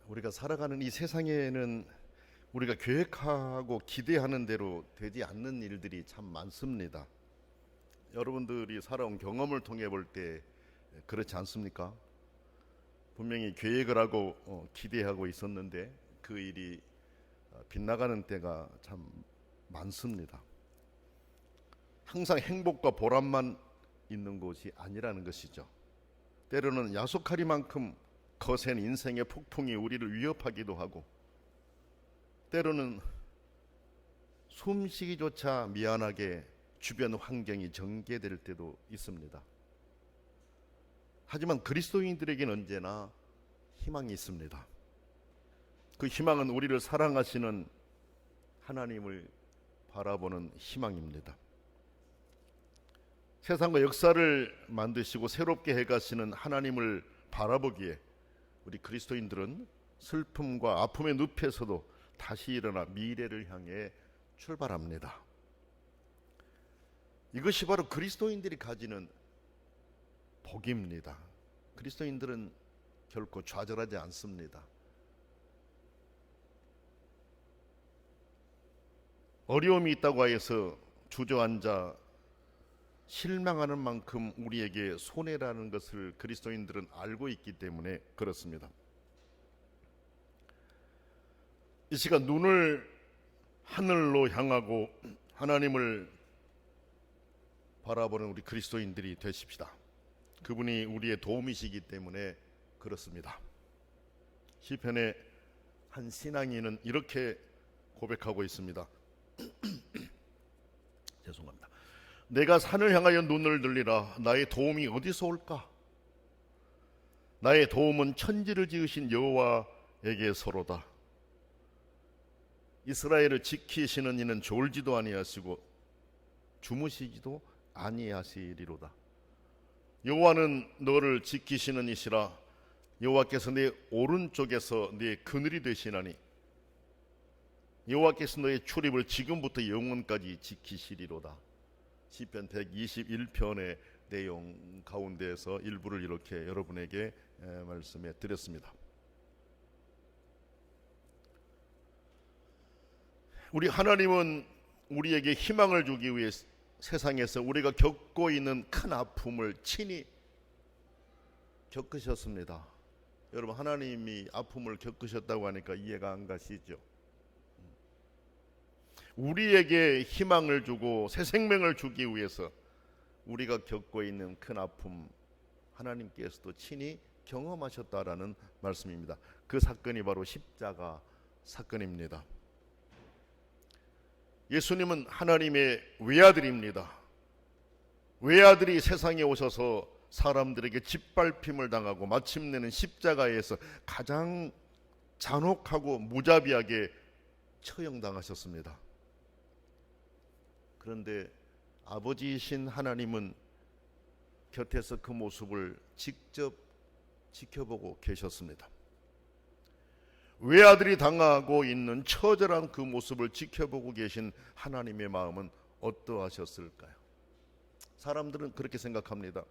우리가 살아가는 이 세상에는 우리가 계획하고 기대하는 대로 되지 않는 일들이 참 많습니다. 여러분들이 살아온 경험을 통해 볼 때 그렇지 않습니까? 분명히 계획을 하고 기대하고 있었는데 그 일이 빗나가는 때가 참 많습니다. 항상 행복과 보람만 있는 곳이 아니라는 것이죠. 때로는 야속하리만큼 거센 인생의 폭풍이 우리를 위협하기도 하고, 때로는 숨쉬기조차 미안하게 주변 환경이 전개될 때도 있습니다. 하지만 그리스도인들에게는 언제나 희망이 있습니다. 그 희망은 우리를 사랑하시는 하나님을 바라보는 희망입니다. 세상과 역사를 만드시고 새롭게 해가시는 하나님을 바라보기에 우리 그리스도인들은 슬픔과 아픔의 늪에서도 다시 일어나 미래를 향해 출발합니다. 이것이 바로 그리스도인들이 가지는 복입니다. 그리스도인들은 결코 좌절하지 않습니다. 어려움이 있다고 해서 주저앉아 실망하는 만큼 우리에게 손해라는 것을 그리스도인들은 알고 있기 때문에 그렇습니다. 이 시간 눈을 하늘로 향하고 하나님을 바라보는 우리 그리스도인들이 되십시다. 그분이 우리의 도움이시기 때문에 그렇습니다. 시편의 한 신앙인은 이렇게 고백하고 있습니다. 죄송합니다. 내가 산을 향하여 눈을 들리라. 나의 도움이 어디서 올까? 나의 도움은 천지를 지으신 여호와에게서로다. 이스라엘을 지키시는 이는 졸지도 아니하시고 주무시지도 아니하시리로다. 여호와는 너를 지키시는 이시라. 여호와께서 내 오른쪽에서 네 그늘이 되시나니 여호와께서 너의 출입을 지금부터 영원까지 지키시리로다. 시편 121편의 내용 가운데에서 일부를 이렇게 여러분에게 말씀해 드렸습니다. 우리 하나님은 우리에게 희망을 주기 위해 세상에서 우리가 겪고 있는 큰 아픔을 친히 겪으셨습니다. 여러분, 하나님이 아픔을 겪으셨다고 하니까 이해가 안 가시죠? 우리에게 희망을 주고 새 생명을 주기 위해서 우리가 겪고 있는 큰 아픔, 하나님께서도 친히 경험하셨다라는 말씀입니다. 그 사건이 바로 십자가 사건입니다. 예수님은 하나님의 외아들입니다. 외아들이 세상에 오셔서 사람들에게 짓밟힘을 당하고 마침내는 십자가에서 가장 잔혹하고 무자비하게 처형당하셨습니다. 그런데 아버지이신 하나님은 곁에서 그 모습을 직접 지켜보고 계셨습니다. 외아들이 당하고 있는 처절한 그 모습을 지켜보고 계신 하나님의 마음은 어떠하셨을까요? 사람들은 그렇게 생각합니다.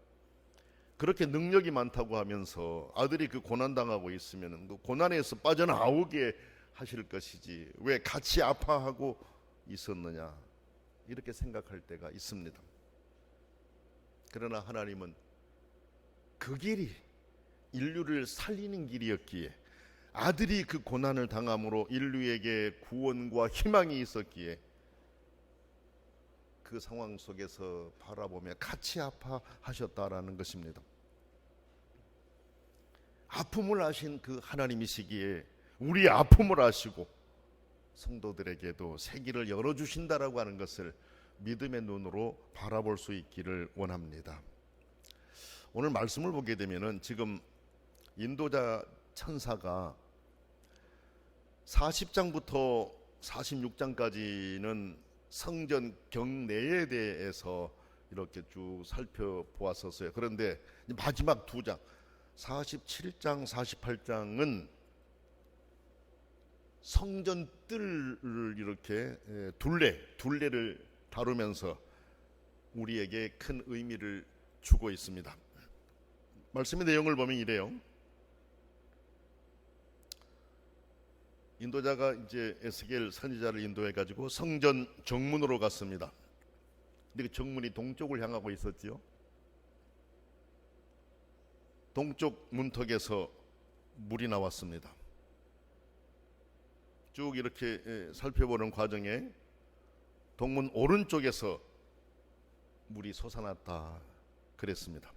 그렇게 능력이 많다고 하면서 아들이 그 고난당하고 있으면 그 고난에서 빠져나오게 하실 것이지 왜 같이 아파하고 있었느냐, 이렇게 생각할 때가 있습니다. 그러나 하나님은 그 길이 인류를 살리는 길이었기에, 아들이 그 고난을 당함으로 인류에게 구원과 희망이 있었기에 그 상황 속에서 바라보며 같이 아파하셨다라는 것입니다. 아픔을 아신 그 하나님이시기에 우리의 아픔을 아시고 성도들에게도 새 길을 열어주신다라고 하는 것을 믿음의 눈으로 바라볼 수 있기를 원합니다. 오늘 말씀을 보게 되면은 지금 인도자 천사가 40장부터 46장까지는 성전 경내에 대해서 이렇게 쭉 살펴보았었어요. 그런데 마지막 두 장 47장 48장은 성전 뜰을 이렇게 둘레를 다루면서 우리에게 큰 의미를 주고 있습니다. 말씀의 내용을 보면 이래요. 인도자가 이제 에스겔 선지자를 인도해 가지고 성전 정문으로 갔습니다. 근데 그 정문이 동쪽을 향하고 있었지요. 동쪽 문턱에서 물이 나왔습니다. 쭉 이렇게 살펴보는 과정에 동문 오른쪽에서 물이 솟아났다 그랬습니다.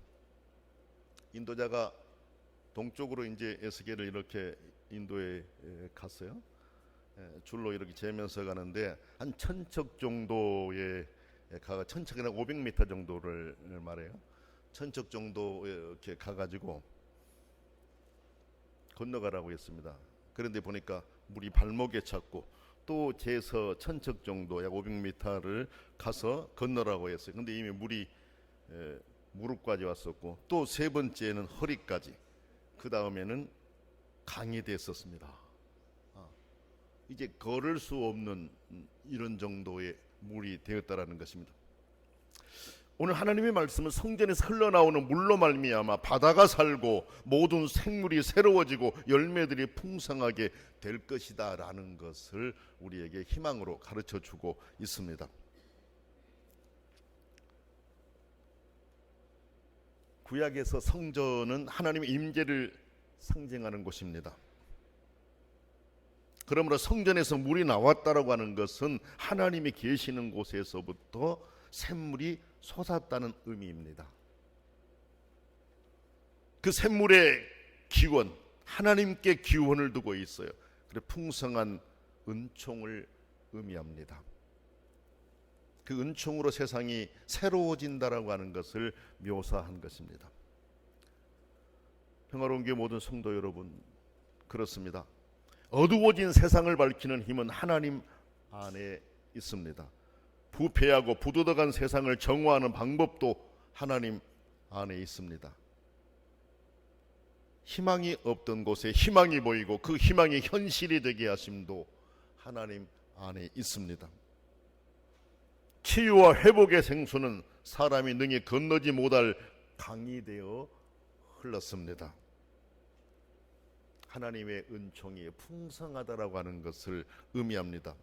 인도자가 동쪽으로 이제 에스겔을 이렇게 인도에 갔어요. 줄로 이렇게 재면서 가는데 한 1000척 정도의 가가, 1000척이나 500m 정도를 말해요. 1000척 정도 이렇게 가가지고 건너가라고 했습니다. 그런데 보니까 물이 발목에 찼고 또 재서 1000척 정도 약 500m를 가서 건너라고 했어요. 근데 이미 물이 무릎까지 왔었고 또 세 번째는 허리까지, 그 다음에는 강이 됐었습니다. 이제 걸을 수 없는 이런 정도의 물이 되었다라는 것입니다. 오늘 하나님의 말씀은 성전에서 흘러나오는 물로 말미암아 바다가 살고 모든 생물이 새로워지고 열매들이 풍성하게 될 것이다 라는 것을 우리에게 희망으로 가르쳐주고 있습니다. 구약에서 성전은 하나님의 임재를 상징하는 곳입니다. 그러므로 성전에서 물이 나왔다라고 하는 것은 하나님이 계시는 곳에서부터 샘물이 솟았다는 의미입니다. 그 샘물의 기원, 하나님께 기원을 두고 있어요. 그래서 풍성한 은총을 의미합니다. 그 은총으로 세상이 새로워진다라고 하는 것을 묘사한 것입니다. 평화로운 교회 모든 성도 여러분, 그렇습니다. 어두워진 세상을 밝히는 힘은 하나님 안에 있습니다. 부패하고 부도덕한 세상을 정화하는 방법도 하나님 안에 있습니다. 희망이 없던 곳에 희망이 보이고 그 희망이 현실이 되게 하심도 하나님 안에 있습니다. 치유와 회복의 생수는 사람이 능히 건너지 못할 강이 되어 흘렀습니다. 하나님의 은총이 풍성하다라고 하는 것을 의미합니다.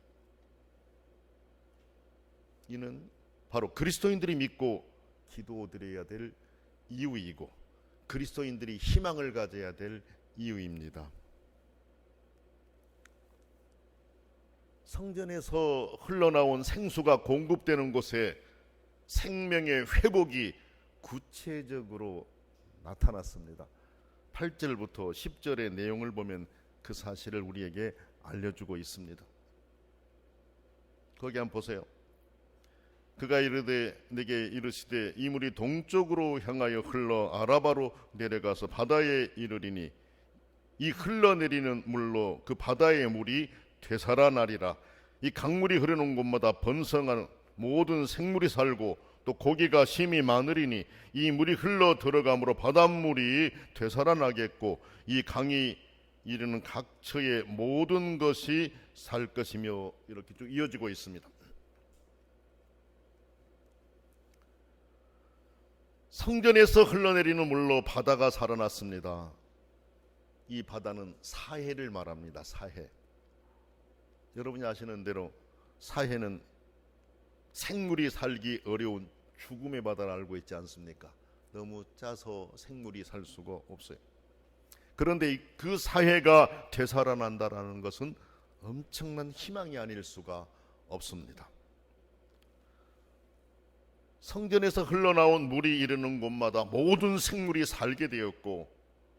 이는 바로 그리스도인들이 믿고 기도드려야 될 이유이고 그리스도인들이 희망을 가져야 될 이유입니다. 성전에서 흘러나온 생수가 공급되는 곳에 생명의 회복이 구체적으로 나타났습니다. 8절부터 10절의 내용을 보면 그 사실을 우리에게 알려주고 있습니다. 거기 한번 보세요. 그가 이르되 내게 이르시되 이 물이 동쪽으로 향하여 흘러 아라바로 내려가서 바다에 이르리니 이 흘러내리는 물로 그 바다의 물이 되살아나리라. 이 강물이 흐르는 곳마다 번성한 모든 생물이 살고 또 고기가 심히 많으리니 이 물이 흘러 들어감으로 바닷물이 되살아나겠고 이 강이 이르는 각처의 모든 것이 살 것이며, 이렇게 쭉 이어지고 있습니다. 성전에서 흘러내리는 물로 바다가 살아났습니다. 이 바다는 사해를 말합니다. 사해. 여러분이 아시는 대로 사해는 생물이 살기 어려운 죽음의 바다를 알고 있지 않습니까? 너무 짜서 생물이 살 수가 없어요. 그런데 그 사해가 되살아난다라는 것은 엄청난 희망이 아닐 수가 없습니다. 성전에서 흘러나온 물이 이르는 곳마다 모든 생물이 살게 되었고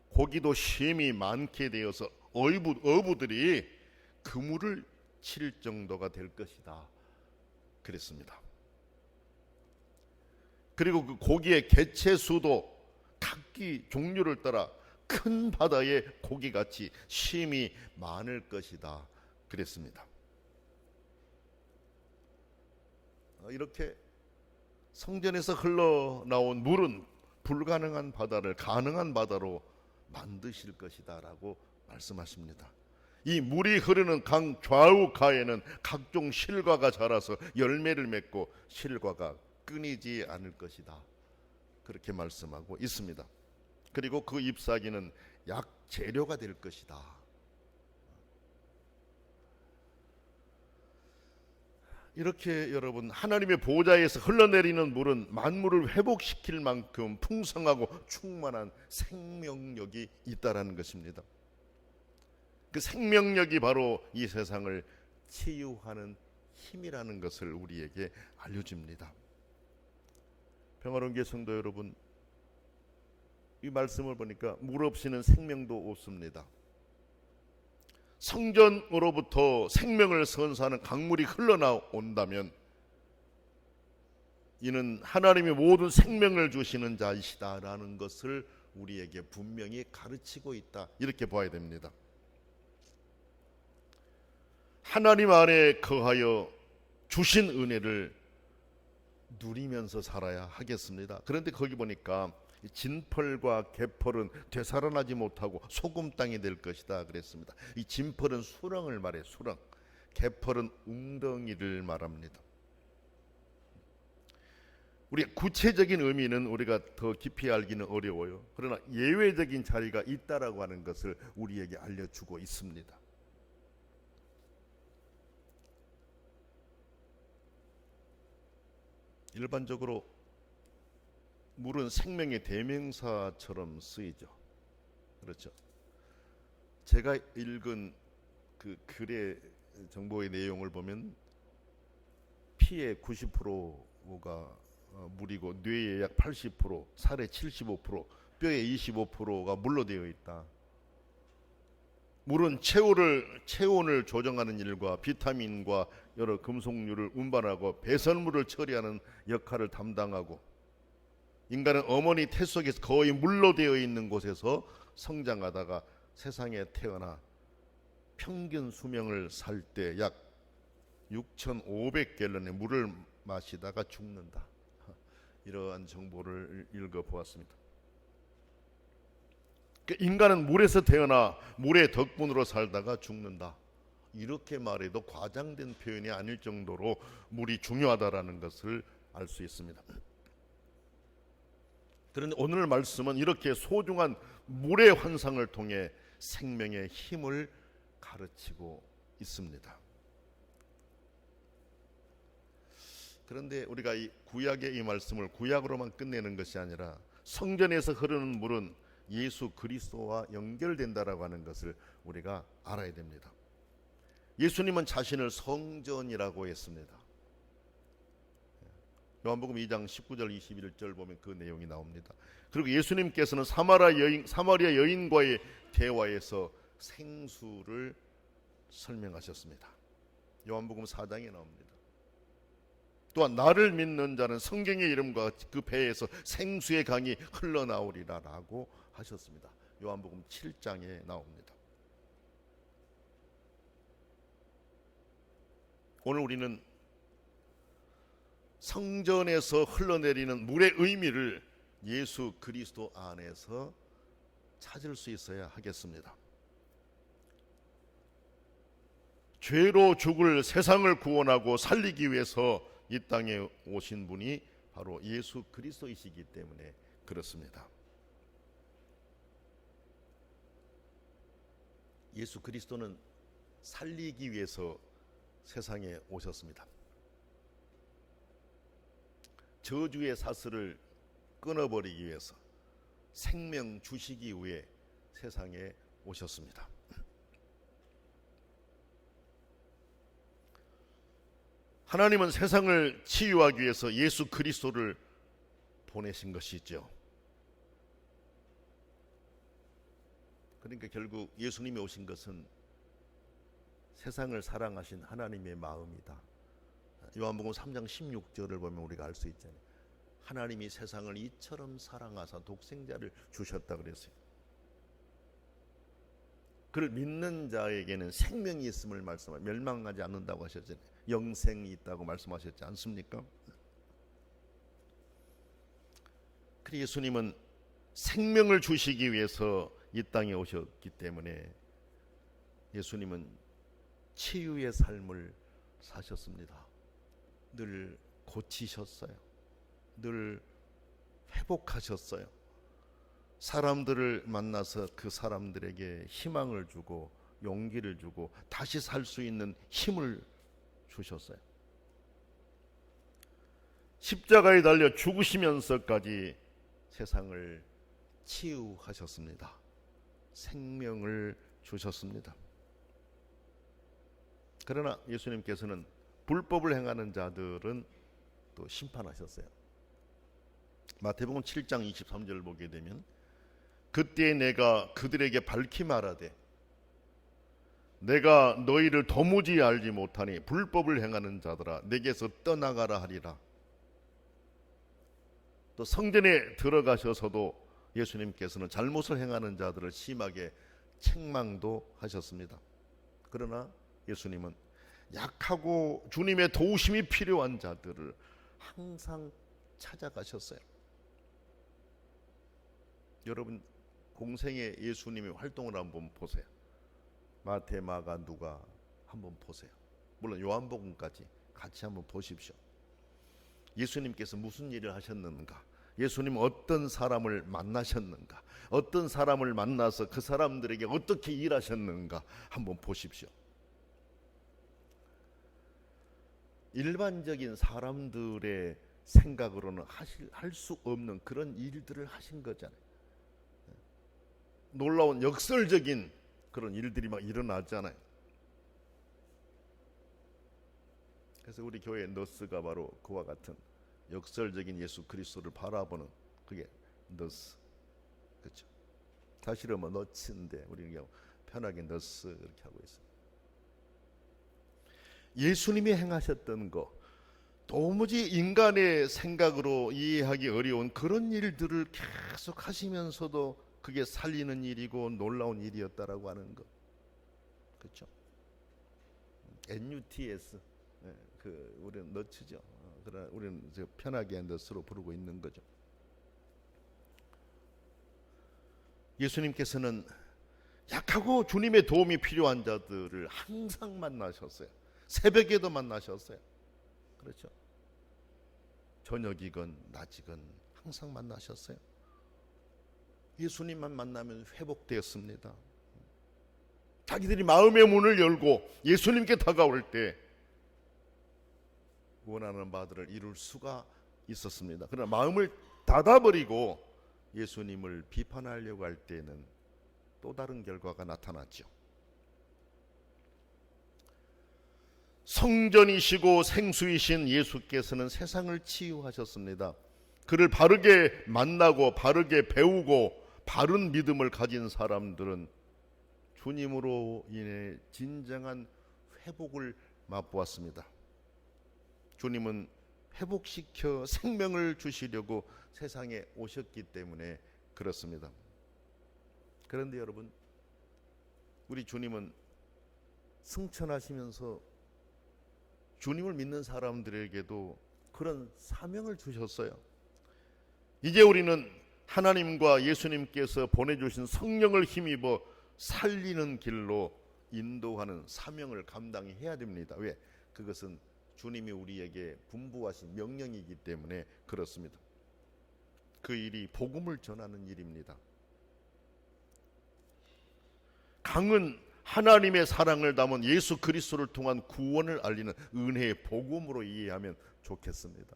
고기도 심히 많게 되어서 어부들이 그물을 칠 정도가 될 것이다 그랬습니다. 그리고 그 고기의 개체수도 각기 종류를 따라 큰 바다의 고기같이 심히 많을 것이다 그랬습니다. 이렇게 성전에서 흘러나온 물은 불가능한 바다를 가능한 바다로 만드실 것이다 라고 말씀하십니다. 이 물이 흐르는 강 좌우가에는 각종 실과가 자라서 열매를 맺고 실과가 끊이지 않을 것이다, 그렇게 말씀하고 있습니다. 그리고 그 잎사귀는 약 재료가 될 것이다. 이렇게 여러분, 하나님의 보좌에서 흘러내리는 물은 만물을 회복시킬 만큼 풍성하고 충만한 생명력이 있다라는 것입니다. 그 생명력이 바로 이 세상을 치유하는 힘이라는 것을 우리에게 알려줍니다. 평화로운 교회 성도 여러분, 이 말씀을 보니까 물 없이는 생명도 없습니다. 성전으로부터 생명을 선사하는 강물이 흘러나온다면 이는 하나님이 모든 생명을 주시는 자이시다라는 것을 우리에게 분명히 가르치고 있다, 이렇게 봐야 됩니다. 하나님 안에 거하여 주신 은혜를 누리면서 살아야 하겠습니다. 그런데 거기 보니까 진펄과 개펄은 되살아나지 못하고 소금 땅이 될 것이다 그랬습니다. 이 진펄은 수렁을 말해, 수렁. 개펄은 웅덩이를 말합니다. 우리 구체적인 의미는 우리가 더 깊이 알기는 어려워요. 그러나 예외적인 자리가 있다라고 하는 것을 우리에게 알려주고 있습니다. 일반적으로 물은 생명의 대명사처럼 쓰이죠. 그렇죠. 제가 읽은 그 글의 정보의 내용을 보면 피의 90%가 물이고 뇌의 약 80%, 살의 75%, 뼈의 25%가 물로 되어 있다. 물은 체온을 조정하는 일과 비타민과 여러 금속류를 운반하고 배설물을 처리하는 역할을 담당하고, 인간은 어머니 태 속에서 거의 물로 되어 있는 곳에서 성장하다가 세상에 태어나 평균 수명을 살 때 약 6,500갤런의 물을 마시다가 죽는다. 이러한 정보를 읽어보았습니다. 인간은 물에서 태어나 물의 덕분으로 살다가 죽는다. 이렇게 말해도 과장된 표현이 아닐 정도로 물이 중요하다라는 것을 알 수 있습니다. 그런데 오늘 말씀은 이렇게 소중한 물의 환상을 통해 생명의 힘을 가르치고 있습니다. 그런데 우리가 이 구약의 이 말씀을 구약으로만 끝내는 것이 아니라 성전에서 흐르는 물은 예수 그리스도와 연결된다라고 하는 것을 우리가 알아야 됩니다. 예수님은 자신을 성전이라고 했습니다. 요한복음 2장 19절 21절 보면 그 내용이 나옵니다. 그리고 예수님께서는 사마리아 여인과의 대화에서 생수를 설명하셨습니다. 요한복음 4장에 나옵니다. 또한 나를 믿는 자는 성경의 이름과 그 배에서 생수의 강이 흘러나오리라라고 하셨습니다. 요한복음 7장에 나옵니다. 오늘 우리는 성전에서 흘러내리는 물의 의미를 예수 그리스도 안에서 찾을 수 있어야 하겠습니다. 죄로 죽을 세상을 구원하고 살리기 위해서 이 땅에 오신 분이 바로 예수 그리스도이시기 때문에 그렇습니다. 예수 그리스도는 살리기 위해서 세상에 오셨습니다. 저주의 사슬을 끊어버리기 위해서, 생명 주시기 위해 세상에 오셨습니다. 하나님은 세상을 치유하기 위해서 예수 그리스도를 보내신 것이죠. 그러니까 결국 예수님이 오신 것은 세상을 사랑하신 하나님의 마음이다. 요한복음 3장 16절을 보면 우리가 알 수 있잖아요. 하나님이 세상을 이처럼 사랑하사 독생자를 주셨다 그랬어요. 그를 믿는 자에게는 생명이 있음을 말씀하고 멸망하지 않는다고 하셨잖아요. 영생이 있다고 말씀하셨지 않습니까? 그리고 예수님은 생명을 주시기 위해서 이 땅에 오셨기 때문에 예수님은 치유의 삶을 사셨습니다. 늘 고치셨어요. 늘 회복하셨어요. 사람들을 만나서 그 사람들에게 희망을 주고 용기를 주고 다시 살 수 있는 힘을 주셨어요. 십자가에 달려 죽으시면서까지 세상을 치유하셨습니다. 생명을 주셨습니다. 그러나 예수님께서는 불법을 행하는 자들은 또 심판하셨어요. 마태복음 7장 23절 보게 되면 그때 내가 그들에게 밝히 말하되 내가 너희를 도무지 알지 못하니 불법을 행하는 자들아 내게서 떠나가라 하리라. 또 성전에 들어가셔서도 예수님께서는 잘못을 행하는 자들을 심하게 책망도 하셨습니다. 그러나 예수님은 약하고 주님의 도우심이 필요한 자들을 항상 찾아가셨어요. 여러분 공생에 예수님이 활동을 한번 보세요. 마태, 마가, 누가 한번 보세요. 물론 요한복음까지 같이 한번 보십시오. 예수님께서 무슨 일을 하셨는가? 예수님은 어떤 사람을 만나셨는가? 어떤 사람을 만나서 그 사람들에게 어떻게 일하셨는가? 한번 보십시오. 일반적인 사람들의 생각으로는 할 수 없는 그런 일들을 하신 거잖아요. 놀라운 역설적인 그런 일들이 막 일어나잖아요. 그래서 우리 교회의 너스가 바로 그와 같은 역설적인 예수 그리스도를 바라보는 그게 너스, 그렇죠? 사실은 뭐 너츠인데 우리는 편하게 너스 이렇게 하고 있어요. 예수님이 행하셨던 거, 도무지 인간의 생각으로 이해하기 어려운 그런 일들을 계속 하시면서도 그게 살리는 일이고 놀라운 일이었다라고 하는 거, 그렇죠? NUTS, 우리는 너츠죠. 그러나 우리는 편하게 너스로 부르고 있는 거죠. 예수님께서는 약하고 주님의 도움이 필요한 자들을 항상 만나셨어요. 새벽에도 만나셨어요. 그렇죠? 저녁이건 낮이건 항상 만나셨어요. 예수님만 만나면 회복되었습니다. 자기들이 마음의 문을 열고 예수님께 다가올 때 원하는 바들을 이룰 수가 있었습니다. 그러나 마음을 닫아버리고 예수님을 비판하려고 할 때는 또 다른 결과가 나타났죠. 성전이시고 생수이신 예수께서는 세상을 치유하셨습니다. 그를 바르게 만나고 바르게 배우고 바른 믿음을 가진 사람들은 주님으로 인해 진정한 회복을 맛보았습니다. 주님은 회복시켜 생명을 주시려고 세상에 오셨기 때문에 그렇습니다. 그런데 여러분, 우리 주님은 승천하시면서 주님을 믿는 사람들에게도 그런 사명을 주셨어요. 이제 우리는 하나님과 예수님께서 보내주신 성령을 힘입어 살리는 길로 인도하는 사명을 감당해야 됩니다. 왜? 그것은 주님이 우리에게 분부하신 명령이기 때문에 그렇습니다. 그 일이 복음을 전하는 일입니다. 강은 하나님의 사랑을 담은 예수 그리스도를 통한 구원을 알리는 은혜의 복음으로 이해하면 좋겠습니다.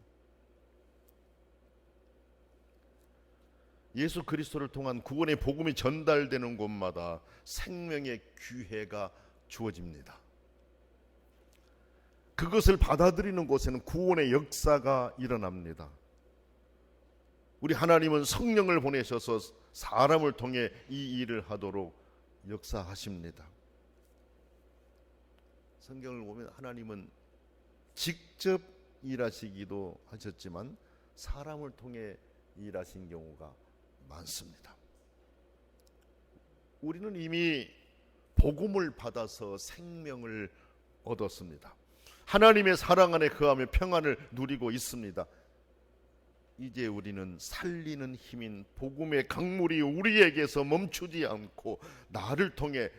예수 그리스도를 통한 구원의 복음이 전달되는 곳마다 생명의 기회가 주어집니다. 그것을 받아들이는 곳에는 구원의 역사가 일어납니다. 우리 하나님은 성령을 보내셔서 사람을 통해 이 일을 하도록 역사하십니다. 성경을 보면 하나님은 직접 일하시기도 하셨지만 사람을 통해 일하신 경우가 많습니다. 우리는 이미 복음을 받아서 생명을 얻었습니다. 하나님의 사랑 안에 거하며 평안을 누리고 있습니다. 이제 우리는 살리는 힘인 복음의 강물이 우리에게서 멈추지 않고 나를 통해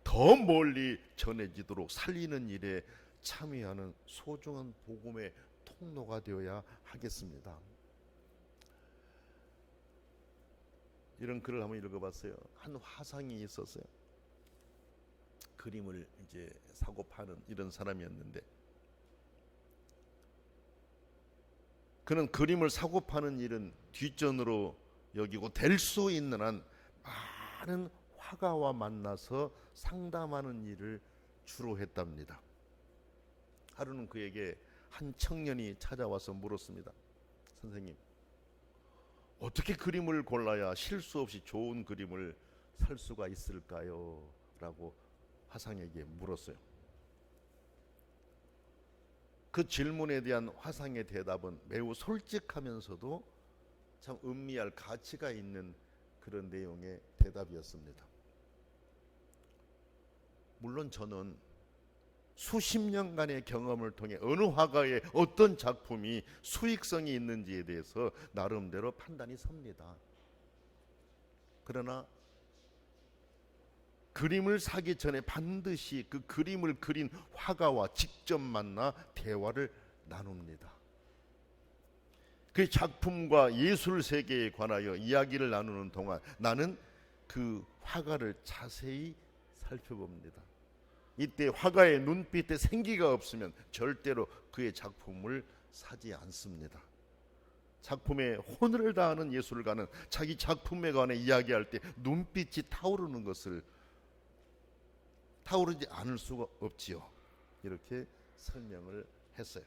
더 멀리 전해지도록 살리는 일에 참여하는 소중한 복음의 통로가 되어야 하겠습니다. 이런 글을 한번 읽어봤어요. 한 화상이 있었어요. 그림을 이제 사고 파는 이런 사람이었는데 그는 그림을 사고 파는 일은 뒷전으로 여기고 될 수 있는 한 많은 화가와 만나서 상담하는 일을 주로 했답니다. 하루는 그에게 한 청년이 찾아와서 물었습니다. 선생님, 어떻게 그림을 골라야 실수 없이 좋은 그림을 살 수가 있을까요? 라고 화상에게 물었어요. 그 질문에 대한 화상의 대답은 매우 솔직하면서도 참 음미할 가치가 있는 그런 내용의 대답이었습니다. 물론 저는 수십 년간의 경험을 통해 어느 화가의 어떤 작품이 수익성이 있는지에 대해서 나름대로 판단이 섭니다. 그러나 그림을 사기 전에 반드시 그 그림을 그린 화가와 직접 만나 대화를 나눕니다. 그 작품과 예술 세계에 관하여 이야기를 나누는 동안 나는 그 화가를 자세히 살펴봅니다. 이때 화가의 눈빛에 생기가 없으면 절대로 그의 작품을 사지 않습니다. 작품에 혼을 다하는 예술가는 자기 작품에 관해 이야기할 때 눈빛이 타오르지 않을 수가 없지요. 이렇게 설명을 했어요.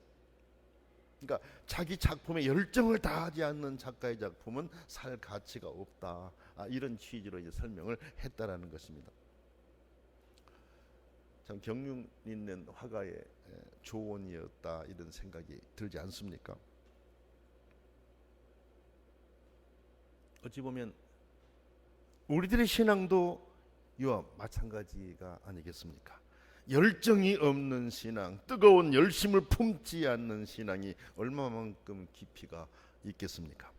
그러니까 자기 작품에 열정을 다하지 않는 작가의 작품은 살 가치가 없다. 이런 취지로 이제 설명을 했다라는 것입니다. 참 경륜 있는 화가의 조언이었다 이런 생각이 들지 않습니까? 어찌 보면 우리들의 신앙도 이와 마찬가지가 아니겠습니까? 열정이 없는 신앙, 뜨거운 열심을 품지 않는 신앙이 얼마만큼 깊이가 있겠습니까?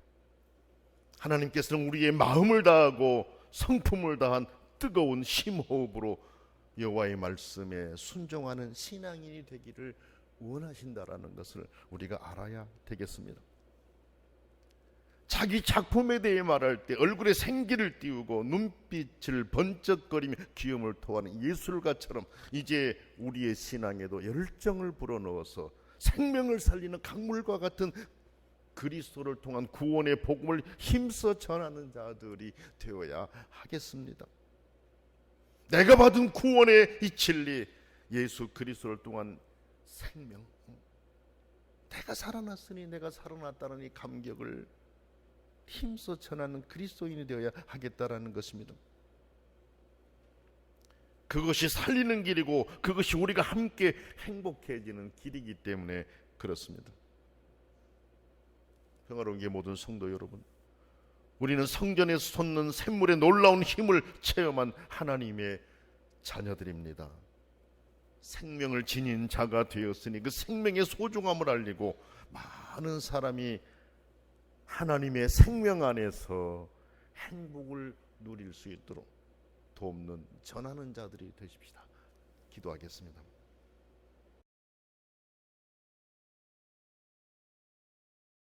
하나님께서는 우리의 마음을 다하고 성품을 다한 뜨거운 심호흡으로 여호와의 말씀에 순종하는 신앙인이 되기를 원하신다라는 것을 우리가 알아야 되겠습니다. 자기 작품에 대해 말할 때 얼굴에 생기를 띄우고 눈빛을 번쩍거리며 귀염을 토하는 예술가처럼 이제 우리의 신앙에도 열정을 불어넣어서 생명을 살리는 강물과 같은 그리스도를 통한 구원의 복음을 힘써 전하는 자들이 되어야 하겠습니다. 내가 받은 구원의 이 진리, 예수 그리스도를 통한 생명, 내가 살아났으니 내가 살아났다는 이 감격을 힘써 전하는 그리스도인이 되어야 하겠다라는 것입니다. 그것이 살리는 길이고 그것이 우리가 함께 행복해지는 길이기 때문에 그렇습니다. 평화로운 게 모든 성도 여러분, 우리는 성전에서 솟는 샘물의 놀라운 힘을 체험한 하나님의 자녀들입니다. 생명을 지닌 자가 되었으니 그 생명의 소중함을 알리고 많은 사람이 하나님의 생명 안에서 행복을 누릴 수 있도록 돕는 전하는 자들이 되십시다. 기도하겠습니다.